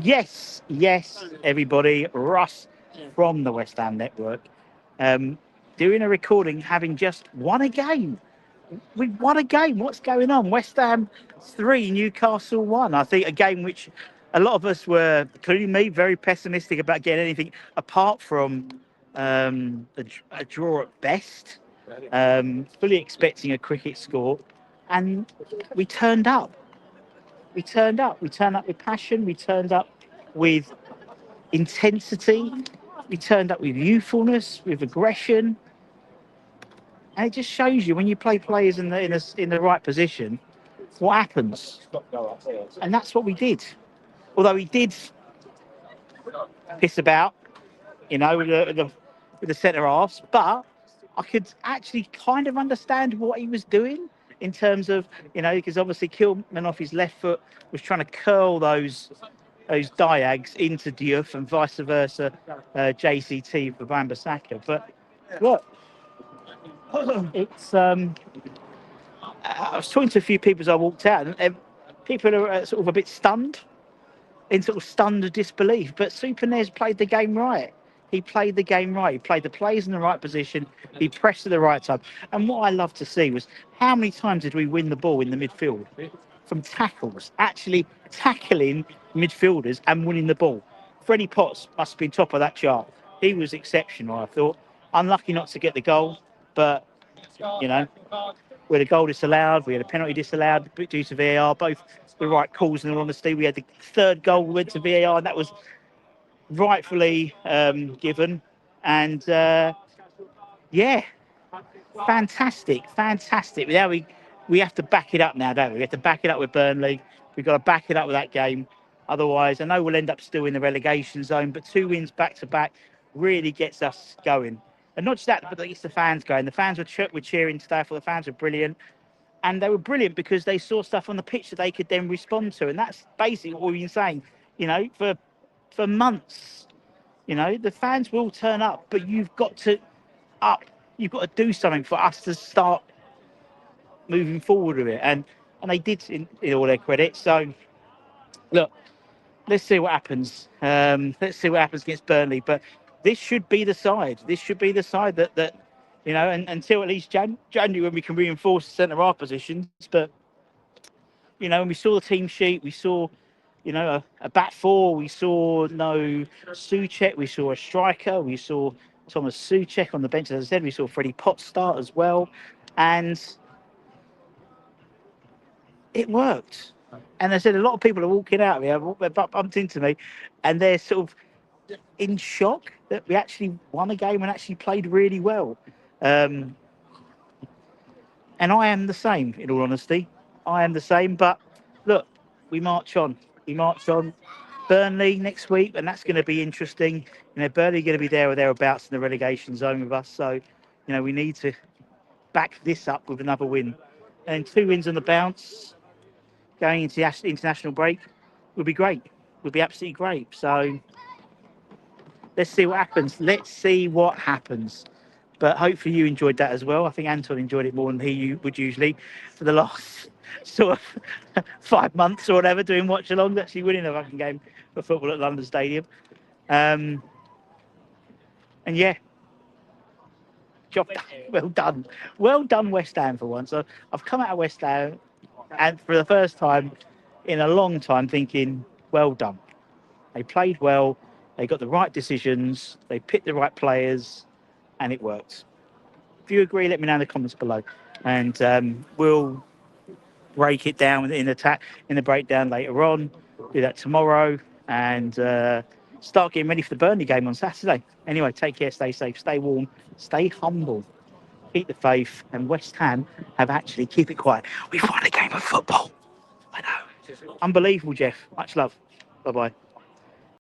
Yes, everybody. Russ from the West Ham Network, doing a recording, having just won a game. We won a game. What's going on? West Ham 3, Newcastle 1. I think a game which a lot of us were, including me, very pessimistic about getting anything apart from a draw at best. Fully expecting a cricket score, and we turned up. We turned up. We turned up with passion. We turned up with intensity. We turned up with youthfulness, with aggression, and it just shows you when you play players in the right position, what happens. And that's what we did. Although he did piss about, with the centre halves, but I could actually kind of understand what he was doing in terms of, because obviously Kilman off his left foot was trying to curl those diags into Diouf and vice versa, JCT for Wan-Bissaka. But look, it's I was talking to a few people as I walked out, and people are sort of a bit stunned, in sort of stunned disbelief. But Super Nez played the game right. He played the game right. He played the players in the right position. He pressed at the right time. And what I loved to see was how many times did we win the ball in the midfield from tackles, actually tackling midfielders and winning the ball. Freddie Potts must have been top of that chart. He was exceptional, I thought. Unlucky not to get the goal, but, we had a goal disallowed. We had a penalty disallowed due to VAR. Both the right calls, in all honesty. We had the third goal went to VAR, and that was rightfully given. And fantastic. Now we have to back it up now, don't we? We have to back it up with Burnley. We've got to back it up with that game. Otherwise, I know we'll end up still in the relegation zone, but 2 wins back to back really gets us going. And not just that, but it gets the fans going. The fans were cheering today. I thought the fans were brilliant. And they were brilliant because they saw stuff on the pitch that they could then respond to. And that's basically what we've been saying, for months. The fans will turn up, but you've got to do something for us to start moving forward with it. And they did, in all their credit. So, look, let's see what happens. Let's see what happens against Burnley. But this should be the side. This should be the side that and until at least January, when we can reinforce the centre-half positions. But, when we saw the team sheet, we saw, a back four. We saw no 𝗧𝗨𝗥𝗡𝗘𝗗. We saw a striker. We saw Thomas 𝗧𝗨𝗥 on the bench, as I said. We saw Freddie Potts start as well. And it worked. And I said, a lot of people are walking out here, they bumped into me, and they're sort of in shock that we actually won a game and actually played really well. And I am the same, in all honesty. I am the same. But look, we march on. Burnley next week, and that's going to be interesting. Burnley are going to be there or thereabouts in the relegation zone with us. So, we need to back this up with another win. And 2 wins on the bounce going into the international break would be great. Would be absolutely great. So let's see what happens. But hopefully you enjoyed that as well. I think Anton enjoyed it more than he would usually for the last sort of 5 months or whatever, doing watch along, actually winning a fucking game of football at London Stadium. And yeah, job done. Well done, West Ham, for once. So I've come out of West Ham, and for the first time in a long time, thinking, well done. They played well. They got the right decisions. They picked the right players, and it worked. If you agree, let me know in the comments below, and we'll break it down in the breakdown later on. Do that tomorrow, and start getting ready for the Burnley game on Saturday. Anyway, take care, stay safe, stay warm, stay humble, keep the faith. And West Ham have actually, keep it quiet, we've won a game of football. I know. Unbelievable, Jeff. Much love. Bye-bye.